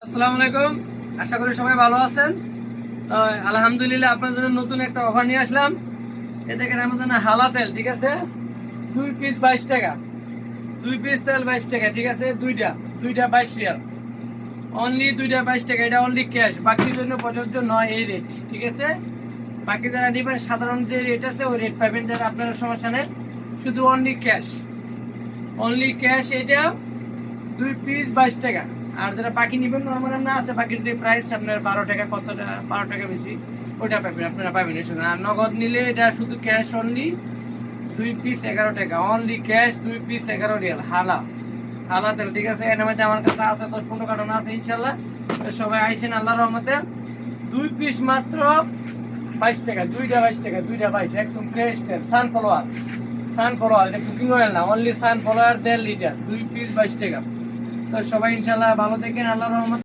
আসসালামু আলাইকুম। আশা করি সবাই ভালো আছেন। আলহামদুলিল্লাহ আপনার জন্য নতুন একটা অফার নিয়ে আসলাম। এ দেখেন আমার জন্য হালা তেল, ঠিক আছে, 2 পিস 22 টাকা। 2 পিস তেল 22 টাকা, ঠিক আছে, দুইটা দুইটা 22 রিয়াল। অনলি দুইটা 22 টাকা, এটা অনলি ক্যাশ, বাকির জন্য প্রযোজ্য নয় এই রেট, ঠিক আছে। বাকি যারা নেবেন সাধারণ যে রেট আছে ওই রেট পাবেন, যারা আপনার সমস্যা নেই, শুধু অনলি ক্যাশ, অনলি ক্যাশ। এটা 2 পিস 22 টাকা। আর যারা বাকি নেবেন নর্মাল না আছে, বাকির যে প্রাইস আপনার 12 টাকা, কতটা 12 টাকা বেশি, ওইটা পাবেন, আপনারা পাবেন। আর নগদ নিলে এটা শুধু ক্যাশ অনলি 2 পিস 11 টাকা, অনলি ক্যাশ 2 পিস 11 রিয়াল। হালা হালা তেল, ঠিক আছে। এর মধ্যে আমার কাছে আছে 10-15 কার্টন আছে ইনশাল্লাহ। সবাই আইসেন আল্লাহর রহমতে। 2 পিস মাত্র 22 টাকা, দুইটা 22 টাকা, দুইটা 22, একদম ফ্রেশ তেল। সানফ্লাওয়ার, সানফ্লাওয়ার, এটা কুকিং অয়েল না, অনলি সানফ্লাওয়ার 1.5 লিটার, 2 পিস 22 টাকা। তো সবাই ইনশাল্লাহ ভালো থাকেন, আল্লাহর রহমতে।